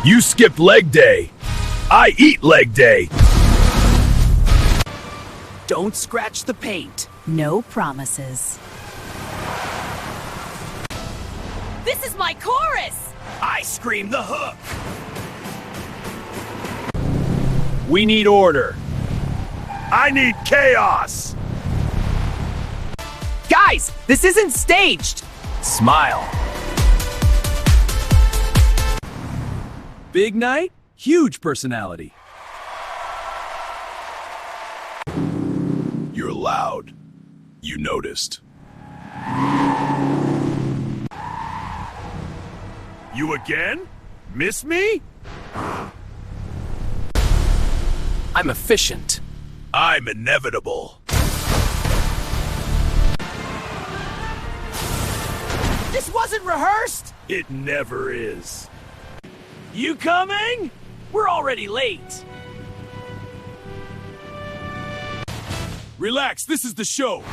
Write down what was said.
You skipped leg day. I eat leg day. Don't scratch the paint. No promises. This is my chorus! I scream the hook. We need order. I need chaos. Guys, this isn't staged. Smile. Big night, huge personality. You're loud. You noticed. You again? Miss me? I'm efficient. I'm inevitable. This wasn't rehearsed. It never is. You coming? We're already late. Relax, this is the show.